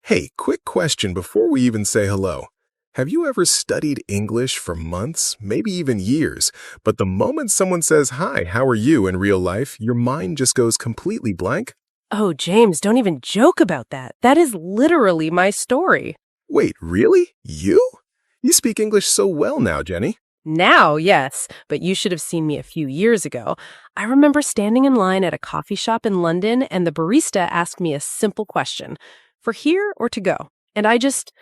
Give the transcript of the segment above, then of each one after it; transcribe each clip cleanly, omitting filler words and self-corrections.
Hey, quick question before we even say hello. Have you ever studied English for months, maybe even years, but the moment someone says, "Hi, how are you?" in real life, your mind just goes completely blank? Oh, James, don't even joke about that. That is literally my story. Wait, really? You? You speak English so well now, Jenny. Now, yes, but you should have seen me a few years ago. I remember standing in line at a coffee shop in London, and the barista asked me a simple question, for here or to go? And I just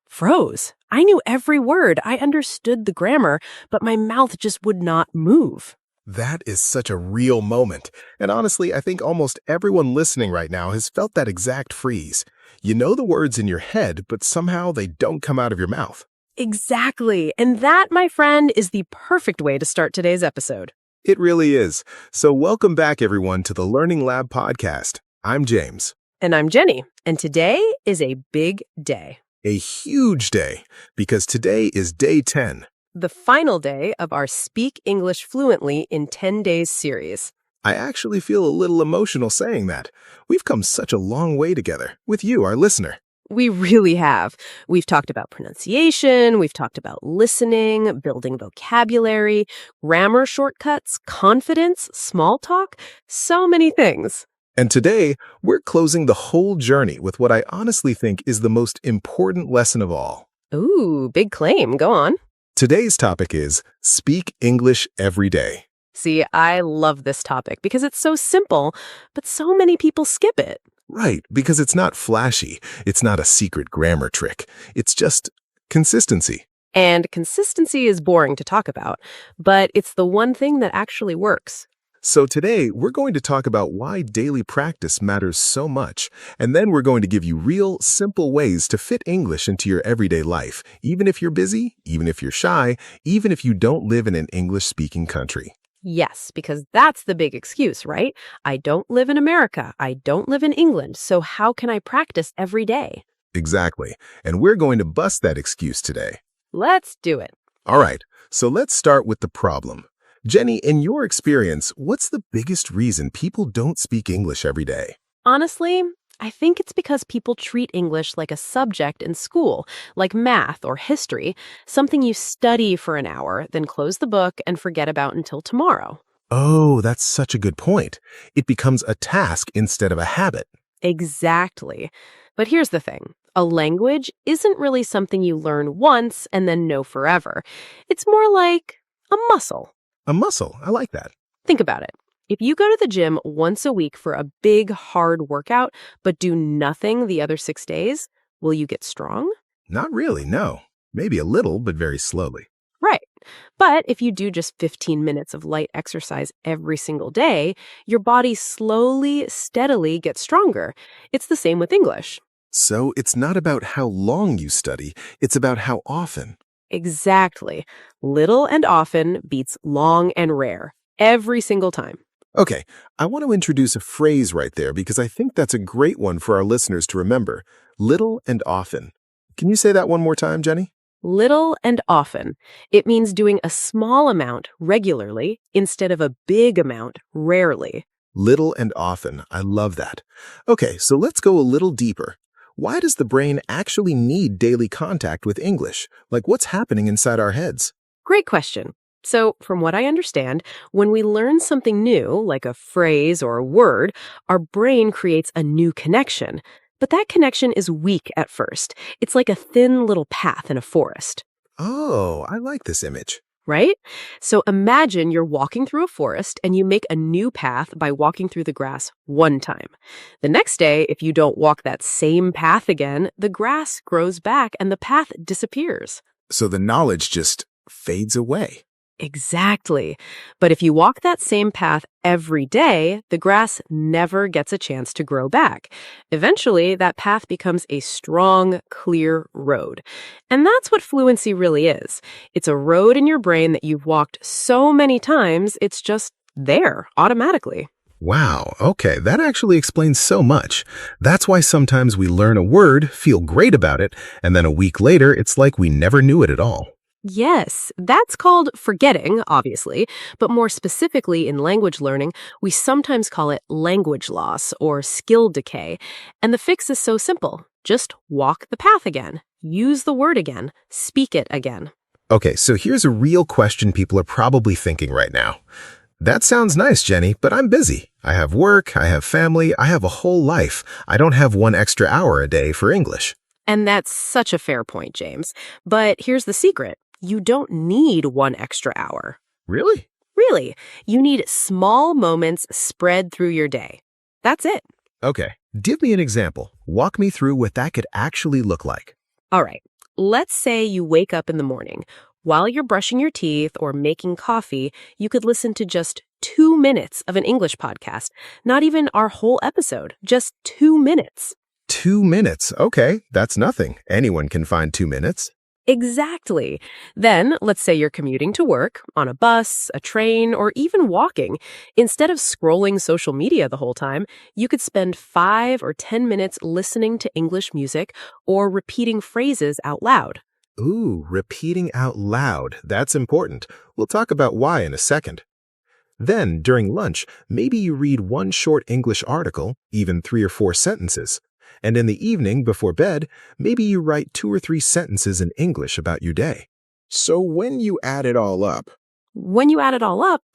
froze. I knew every word. I understood the grammar, but my mouth just would not move. That is such a real moment. And honestly, I think almost everyone listening right now has felt that exact freeze. You know the words in your head, but somehow they don't come out of your mouth. Exactly. And that, my friend, is the perfect way to start today's episode. It really is. So welcome back, everyone, to the Learning Lab podcast. I'm James. And I'm Jenny, and today is a big day. A huge day, because today is day 10. The final day of our Speak English Fluently in 10 Days series. I actually feel a little emotional saying that. We've come such a long way together, with you, our listener. We really have. We've talked about pronunciation, we've talked about listening, building vocabulary, grammar shortcuts, confidence, small talk, so many things. And today, we're closing the whole journey with what I honestly think is the most important lesson of all. Ooh, big claim. Go on. Today's topic is Speak English Every Day. See, I love this topic because it's so simple, but so many people skip it. Right, because it's not flashy. It's not a secret grammar trick. It's just consistency. And consistency is boring to talk about, but it's the one thing that actually works. So today, we're going to talk about why daily practice matters so much, and then we're going to give you real, simple ways to fit English into your everyday life, even if you're busy, even if you're shy, even if you don't live in an English-speaking country. Yes, because that's the big excuse, right? I don't live in America. I don't live in England. So how can I practice every day? Exactly, and we're going to bust that excuse today. Let's do it. All right, so let's start with the problem. Jenny, in your experience, what's the biggest reason people don't speak English every day? Honestly, I think it's because people treat English like a subject in school, like math or history, something you study for an hour, then close the book and forget about until tomorrow. Oh, that's such a good point. It becomes a task instead of a habit. Exactly. But here's the thing. A language isn't really something you learn once and then know forever. It's more like a muscle. A muscle, I like that. Think about it. If you go to the gym once a week for a big, hard workout, but do nothing the other 6 days, will you get strong? Not really, no. Maybe a little, but very slowly. Right. But if you do just 15 minutes of light exercise every single day, your body slowly, steadily gets stronger. It's the same with English. So it's not about how long you study, it's about how often. Exactly. Little and often beats long and rare, every single time. Okay, I want to introduce a phrase right there because I think that's a great one for our listeners to remember. Little and often. Can you say that one more time, Jenny? Little and often. It means doing a small amount regularly instead of a big amount rarely. Little and often. I love that. Okay, so let's go a little deeper. Why does the brain actually need daily contact with English? Like what's happening inside our heads? Great question. So, from what I understand, when we learn something new, like a phrase or a word, our brain creates a new connection. But that connection is weak at first. It's like a thin little path in a forest. Oh, I like this image. Right? So imagine you're walking through a forest and you make a new path by walking through the grass one time. The next day, if you don't walk that same path again, the grass grows back and the path disappears. So the knowledge just fades away. Exactly. But if you walk that same path every day, the grass never gets a chance to grow back. Eventually, that path becomes a strong, clear road. And that's what fluency really is. It's a road in your brain that you've walked so many times, it's just there automatically. Wow, okay, that actually explains so much. That's why sometimes we learn a word, feel great about it, and then a week later, it's like we never knew it at all. Yes, that's called forgetting, obviously, but more specifically in language learning, we sometimes call it language loss or skill decay, and the fix is so simple. Just walk the path again. Use the word again. Speak it again. Okay, so here's a real question people are probably thinking right now. That sounds nice, Jenny, but I'm busy. I have work, I have family, I have a whole life. I don't have 1 extra hour a day for English. And that's such a fair point, James. But here's the secret. You don't need 1 extra hour. Really? Really, you need small moments spread through your day. That's it. Okay, give me an example. Walk me through what that could actually look like. All right, let's say you wake up in the morning. While you're brushing your teeth or making coffee, you could listen to just 2 minutes of an English podcast. Not even our whole episode, just 2 minutes. 2 minutes. Okay, that's nothing. Anyone can find 2 minutes. Exactly. Then, let's say you're commuting to work, on a bus, a train, or even walking. Instead of scrolling social media the whole time, you could spend 5 or 10 minutes listening to English music or repeating phrases out loud. Ooh, repeating out loud. That's important. We'll talk about why in a second. Then, during lunch, maybe you read one short English article, even 3 or 4 sentences. And in the evening, before bed, maybe you write 2 or 3 sentences in English about your day. So when you add it all up,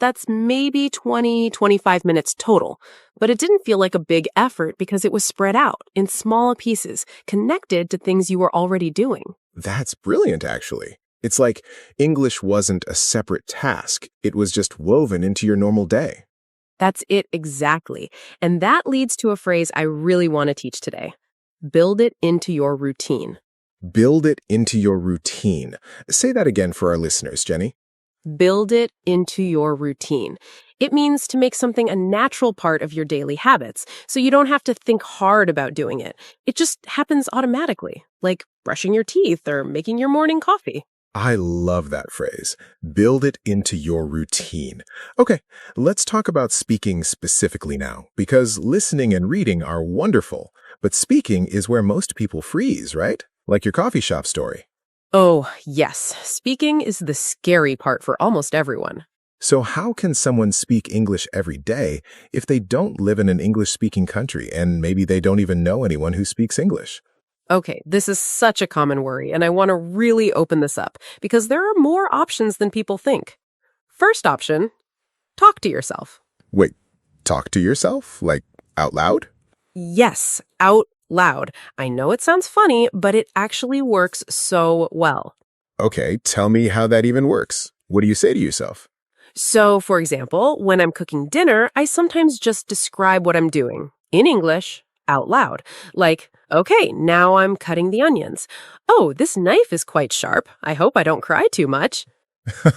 That's maybe 25 minutes total. But it didn't feel like a big effort because it was spread out in small pieces, connected to things you were already doing. that's brilliant, actually. It's like English wasn't a separate task. It was just woven into your normal day. That's it exactly. And that leads to a phrase I really want to teach today. Build it into your routine. Build it into your routine. Say that again for our listeners, Jenny. Build it into your routine. It means to make something a natural part of your daily habits, so you don't have to think hard about doing it. It just happens automatically, like brushing your teeth or making your morning coffee. I love that phrase. Build it into your routine. Okay, let's talk about speaking specifically now, because listening and reading are wonderful, but speaking is where most people freeze, right? Like your coffee shop story. Oh, yes. Speaking is the scary part for almost everyone. So how can someone speak English every day if they don't live in an English-speaking country and maybe they don't even know anyone who speaks English? Okay, this is such a common worry, and I want to really open this up because there are more options than people think. First option, talk to yourself. Wait, talk to yourself? Like out loud? Yes, out loud. I know it sounds funny, but it actually works so well. Okay, tell me how that even works. What do you say to yourself? So, for example, when I'm cooking dinner, I sometimes just describe what I'm doing in English out loud. Like, okay, now I'm cutting the onions. Oh, this knife is quite sharp. I hope I don't cry too much.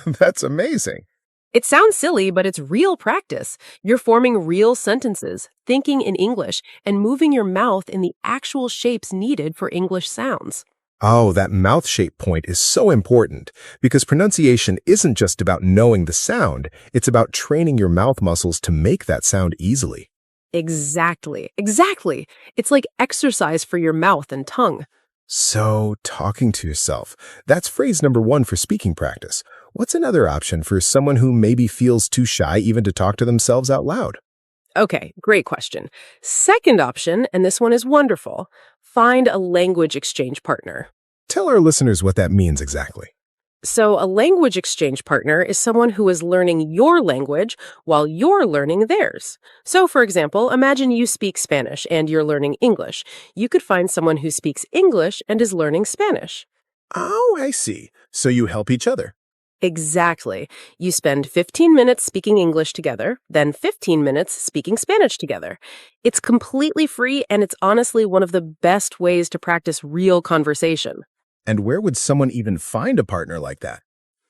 That's amazing. It sounds silly, but it's real practice. You're forming real sentences, thinking in English, and moving your mouth in the actual shapes needed for English sounds. Oh, that mouth shape point is so important because pronunciation isn't just about knowing the sound, it's about training your mouth muscles to make that sound easily. Exactly. It's like exercise for your mouth and tongue. So, talking to yourself, that's phrase number 1 for speaking practice. What's another option for someone who maybe feels too shy even to talk to themselves out loud? Okay, great question. Second option, and this one is wonderful, find a language exchange partner. Tell our listeners what that means exactly. So a language exchange partner is someone who is learning your language while you're learning theirs. So, for example, imagine you speak Spanish and you're learning English. You could find someone who speaks English and is learning Spanish. Oh, I see. So you help each other. Exactly. You spend 15 minutes speaking English together, then 15 minutes speaking Spanish together. It's completely free, and it's honestly one of the best ways to practice real conversation. And where would someone even find a partner like that?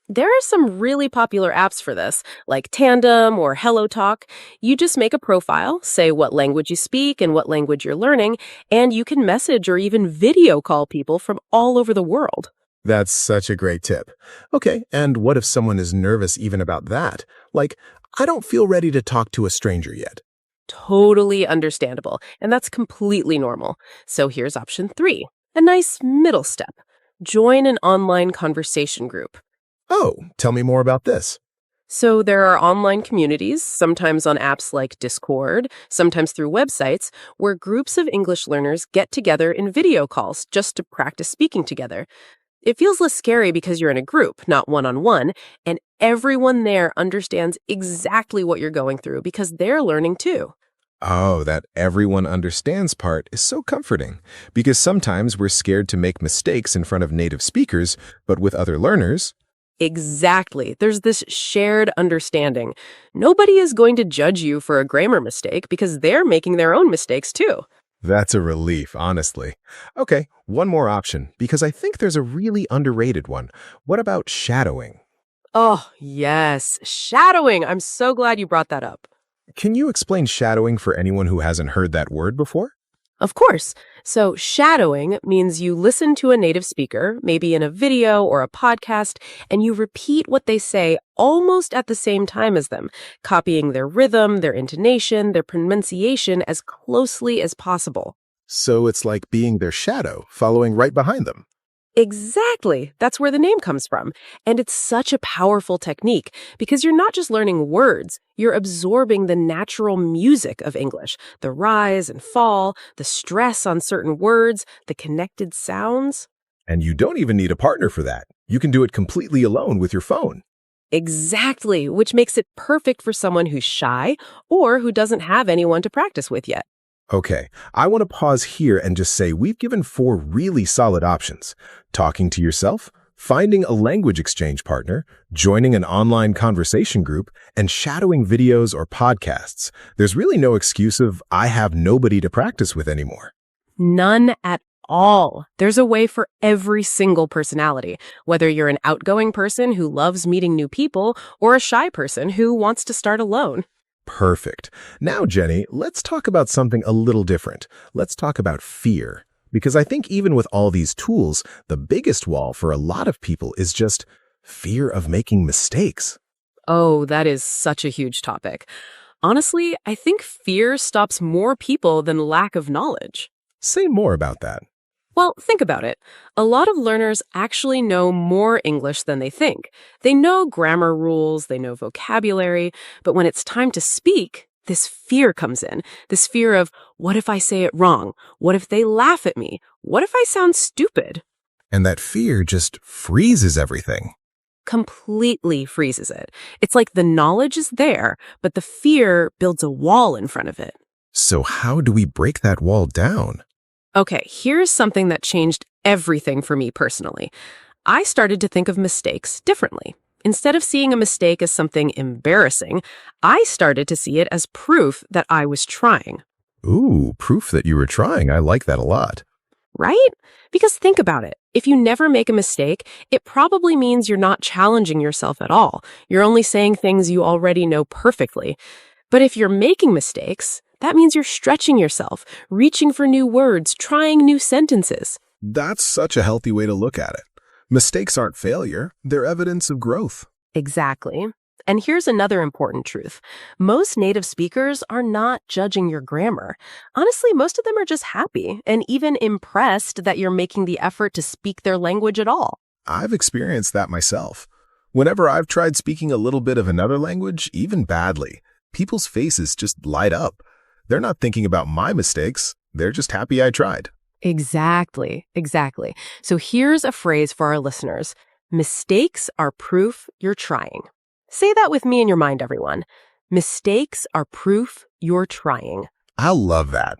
There are some really popular apps for this, like Tandem or HelloTalk. You just make a profile, say what language you speak and what language you're learning, and you can message or even video call people from all over the world. That's such a great tip. Okay, and what if someone is nervous even about that? Like, I don't feel ready to talk to a stranger yet. Totally understandable, and that's completely normal. So here's option 3, a nice middle step. Join an online conversation group. Oh, tell me more about this. So there are online communities, sometimes on apps like Discord, sometimes through websites, where groups of English learners get together in video calls just to practice speaking together. It feels less scary because you're in a group, not one-on-one, and everyone there understands exactly what you're going through because they're learning too. Oh, that everyone understands part is so comforting because sometimes we're scared to make mistakes in front of native speakers, but with other learners, Exactly. There's this shared understanding. Nobody is going to judge you for a grammar mistake because they're making their own mistakes too. that's a relief, honestly. Okay, one more option because I think there's a really underrated one. What about shadowing? Oh, yes. Shadowing. I'm so glad you brought that up. Can you explain shadowing for anyone who hasn't heard that word before? Of course. So, shadowing means you listen to a native speaker, maybe in a video or a podcast, and you repeat what they say almost at the same time as them, copying their rhythm, their intonation, their pronunciation as closely as possible. So it's like being their shadow, following right behind them. Exactly. That's where the name comes from. And it's such a powerful technique because you're not just learning words, you're absorbing the natural music of English, the rise and fall, the stress on certain words, the connected sounds. And you don't even need a partner for that. You can do it completely alone with your phone. Exactly, which makes it perfect for someone who's shy or who doesn't have anyone to practice with yet. Okay, I want to pause here and just say we've given 4 really solid options. Talking to yourself, finding a language exchange partner, joining an online conversation group, and shadowing videos or podcasts. There's really no excuse of I have nobody to practice with anymore. None at all. There's a way for every single personality, whether you're an outgoing person who loves meeting new people or a shy person who wants to start alone. Perfect. Now, Jenny, let's talk about something a little different. Let's talk about fear. Because I think even with all these tools, the biggest wall for a lot of people is just fear of making mistakes. Oh, that is such a huge topic. Honestly, I think fear stops more people than lack of knowledge. Say more about that. Well, think about it. A lot of learners actually know more English than they think. They know grammar rules, they know vocabulary, but when it's time to speak, this fear comes in. This fear of, what if I say it wrong? What if they laugh at me? What if I sound stupid? And that fear just freezes everything. Completely freezes it. It's like the knowledge is there, but the fear builds a wall in front of it. So how do we break that wall down? Okay, here's something that changed everything for me personally. I started to think of mistakes differently. Instead of seeing a mistake as something embarrassing, I started to see it as proof that I was trying. Ooh, proof that you were trying. I like that a lot. Right? Because think about it. If you never make a mistake, it probably means you're not challenging yourself at all. You're only saying things you already know perfectly. But if you're making mistakes, that means you're stretching yourself, reaching for new words, trying new sentences. That's such a healthy way to look at it. Mistakes aren't failure, they're evidence of growth. Exactly. And here's another important truth. Most native speakers are not judging your grammar. Honestly, most of them are just happy and even impressed that you're making the effort to speak their language at all. I've experienced that myself. Whenever I've tried speaking a little bit of another language, even badly, people's faces just light up. They're not thinking about my mistakes. They're just happy I tried. Exactly. So here's a phrase for our listeners. Mistakes are proof you're trying. Say that with me in your mind, everyone. Mistakes are proof you're trying. I love that.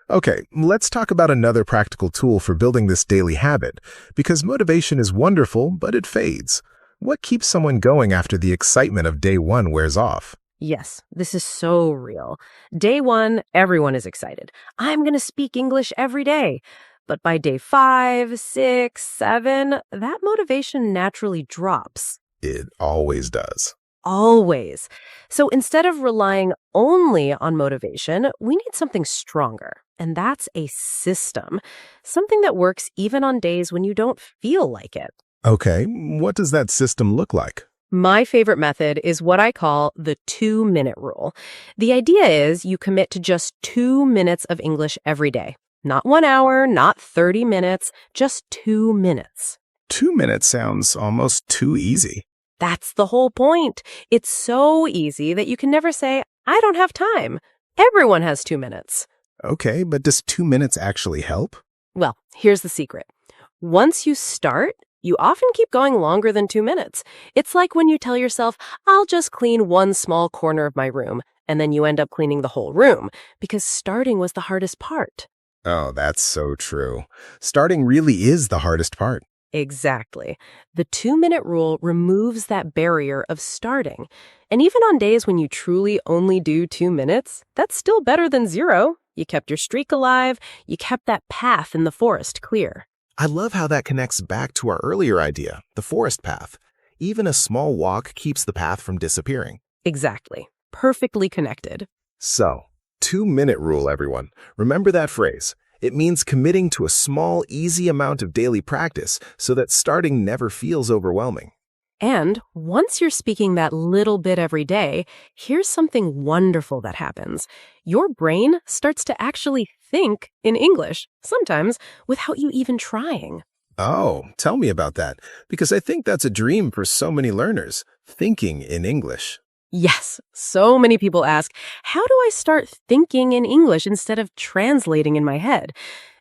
Okay, let's talk about another practical tool for building this daily habit, because motivation is wonderful, but it fades. What keeps someone going after the excitement of day 1 wears off? Yes, this is so real. Day 1, everyone is excited. I'm going to speak English every day. But by day 5, 6, 7, that motivation naturally drops. It always does. Always. So instead of relying only on motivation, we need something stronger. And that's a system. Something that works even on days when you don't feel like it. Okay, what does that system look like? My favorite method is what I call the 2-minute rule. The idea is you commit to just 2 minutes of English every day. Not 1 hour, not 30 minutes, just 2 minutes. 2 minutes sounds almost too easy. That's the whole point. It's so easy that you can never say, I don't have time. Everyone has 2 minutes. Okay, but does 2 minutes actually help? Well, here's the secret. Once you start, you often keep going longer than 2 minutes. It's like when you tell yourself, I'll just clean one small corner of my room, and then you end up cleaning the whole room because starting was the hardest part. Oh, that's so true. Starting really is the hardest part. Exactly. The 2 minute rule removes that barrier of starting. And even on days when you truly only do 2 minutes, that's still better than zero. You kept your streak alive, you kept that path in the forest clear. I love how that connects back to our earlier idea, the forest path. Even a small walk keeps the path from disappearing. Exactly. Perfectly connected. So, 2-minute rule, everyone. Remember that phrase. It means committing to a small, easy amount of daily practice so that starting never feels overwhelming. And once you're speaking that little bit every day, here's something wonderful that happens. Your brain starts to actually think in English, sometimes without you even trying. Oh, tell me about that, because I think that's a dream for so many learners, thinking in English. Yes, so many people ask, how do I start thinking in English instead of translating in my head?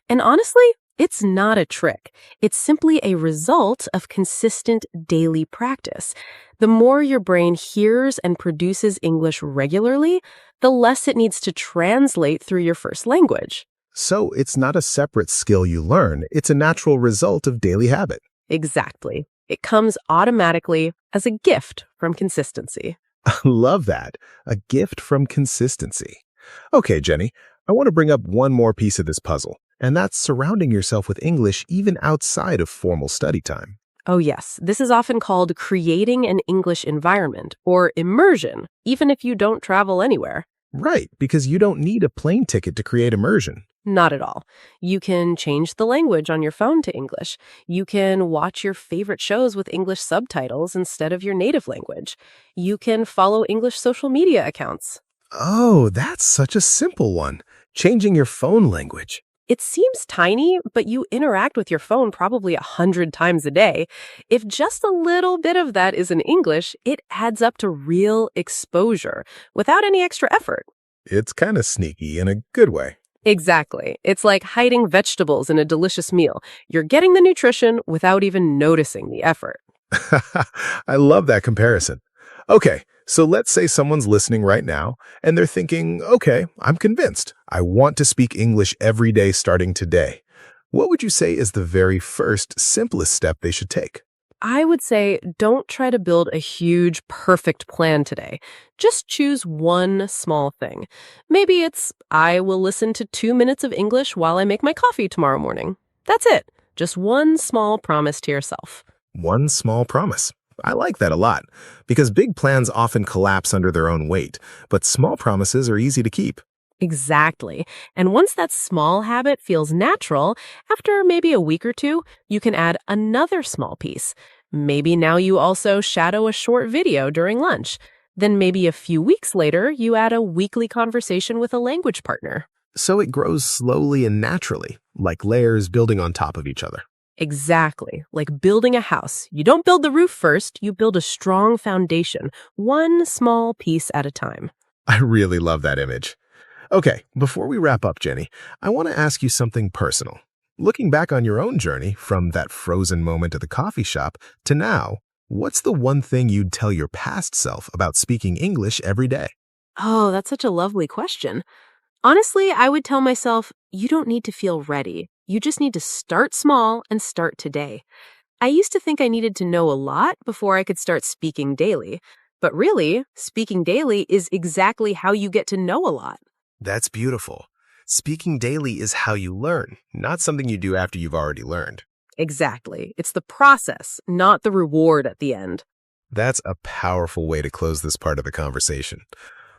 And honestly, it's not a trick. It's simply a result of consistent daily practice. The more your brain hears and produces English regularly, the less it needs to translate through your first language. So it's not a separate skill you learn, it's a natural result of daily habit. Exactly. It comes automatically as a gift from consistency. I love that. A gift from consistency. Okay, Jenny, I want to bring up one more piece of this puzzle, and that's surrounding yourself with English even outside of formal study time. Oh, yes. This is often called creating an English environment or immersion, even if you don't travel anywhere. Right, because you don't need a plane ticket to create immersion. Not at all. You can change the language on your phone to English. You can watch your favorite shows with English subtitles instead of your native language. You can follow English social media accounts. Oh, that's such a simple one. Changing your phone language. It seems tiny, but you interact with your phone probably 100 times a day. If just a little bit of that is in English, it adds up to real exposure without any extra effort. It's kind of sneaky in a good way. Exactly. It's like hiding vegetables in a delicious meal. You're getting the nutrition without even noticing the effort. I love that comparison. Okay, so let's say someone's listening right now and they're thinking, okay, I'm convinced. I want to speak English every day starting today. What would you say is the very first, simplest step they should take? I would say don't try to build a huge, perfect plan today. Just choose one small thing. Maybe it's, I will listen to 2 minutes of English while I make my coffee tomorrow morning. That's it. Just one small promise to yourself. One small promise. I like that a lot, because big plans often collapse under their own weight, but small promises are easy to keep. Exactly. And once that small habit feels natural, after maybe a week or two, you can add another small piece. Maybe now you also shadow a short video during lunch. Then maybe a few weeks later, you add a weekly conversation with a language partner. So it grows slowly and naturally, like layers building on top of each other. Exactly. Like building a house. You don't build the roof first, you build a strong foundation, one small piece at a time. I really love that image. Okay, before we wrap up, Jenny, I want to ask you something personal. Looking back on your own journey, from that frozen moment at the coffee shop to now, what's the one thing you'd tell your past self about speaking English every day? Oh, that's such a lovely question. Honestly, I would tell myself, you don't need to feel ready. You just need to start small and start today. I used to think I needed to know a lot before I could start speaking daily. But really, speaking daily is exactly how you get to know a lot. That's beautiful. Speaking daily is how you learn, not something you do after you've already learned. Exactly. It's the process, not the reward at the end. That's a powerful way to close this part of the conversation.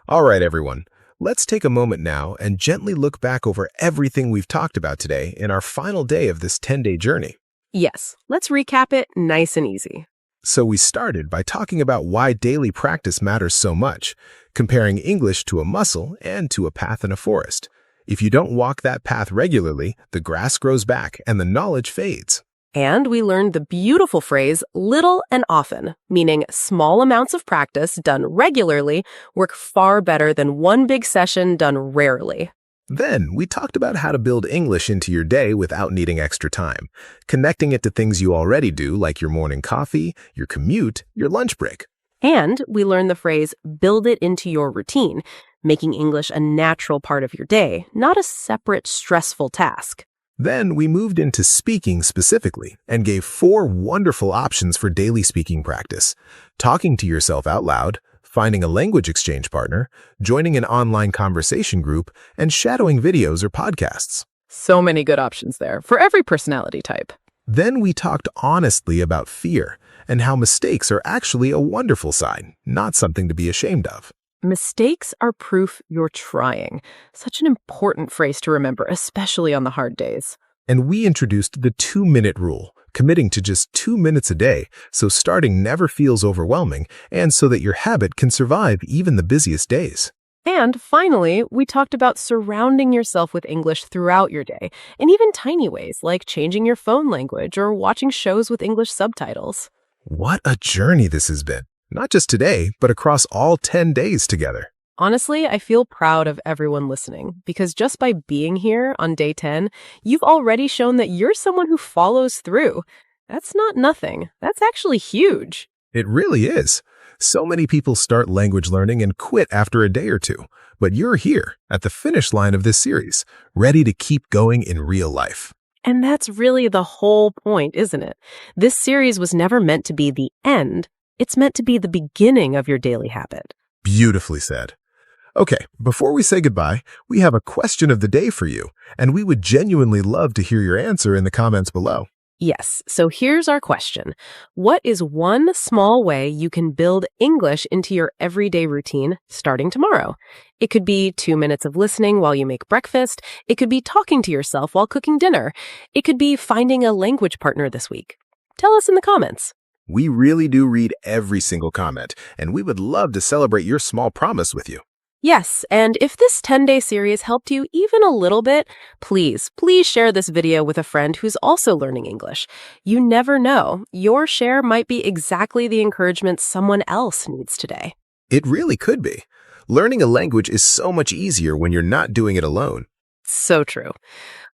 All right, everyone. Let's take a moment now and gently look back over everything we've talked about today in our final day of this 10-day journey. Yes, let's recap it nice and easy. So we started by talking about why daily practice matters so much, comparing English to a muscle and to a path in a forest. If you don't walk that path regularly, the grass grows back and the knowledge fades. And we learned the beautiful phrase little and often, meaning small amounts of practice done regularly work far better than one big session done rarely. Then we talked about how to build English into your day without needing extra time, connecting it to things you already do like your morning coffee, your commute, your lunch break. And we learned the phrase build it into your routine, making English a natural part of your day, not a separate stressful task. Then we moved into speaking specifically and gave 4 wonderful options for daily speaking practice: talking to yourself out loud, finding a language exchange partner, joining an online conversation group, and shadowing videos or podcasts. So many good options there for every personality type. Then we talked honestly about fear and how mistakes are actually a wonderful sign, not something to be ashamed of. Mistakes are proof you're trying. Such an important phrase to remember, especially on the hard days. And we introduced the 2-minute rule, committing to just 2 minutes a day so starting never feels overwhelming and so that your habit can survive even the busiest days. And finally, we talked about surrounding yourself with English throughout your day, in even tiny ways like changing your phone language or watching shows with English subtitles. What a journey this has been, not just today, but across all 10 days together. Honestly, I feel proud of everyone listening because just by being here on day 10, you've already shown that you're someone who follows through. That's not nothing. That's actually huge. It really is. So many people start language learning and quit after a day or two, but you're here at the finish line of this series, ready to keep going in real life. And that's really the whole point, isn't it? This series was never meant to be the end. It's meant to be the beginning of your daily habit. Beautifully said. Okay, before we say goodbye, we have a question of the day for you, and we would genuinely love to hear your answer in the comments below. Yes, so here's our question. What is one small way you can build English into your everyday routine starting tomorrow? It could be 2 minutes of listening while you make breakfast. It could be talking to yourself while cooking dinner. It could be finding a language partner this week. Tell us in the comments. We really do read every single comment, and we would love to celebrate your small promise with you. Yes, and if this 10-day series helped you even a little bit, please share this video with a friend who's also learning English. You never know. Your share might be exactly the encouragement someone else needs today. It really could be. Learning a language is so much easier when you're not doing it alone. So true.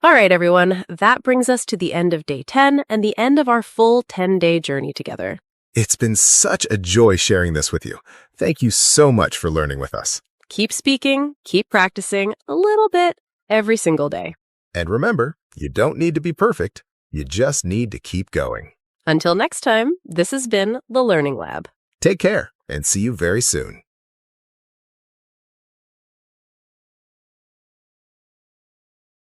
All right, everyone, that brings us to the end of day 10 and the end of our full 10-day journey together. It's been such a joy sharing this with you. Thank you so much for learning with us. Keep speaking, keep practicing a little bit every single day. And remember, you don't need to be perfect. You just need to keep going. Until next time, this has been The Learning Lab. Take care and see you very soon.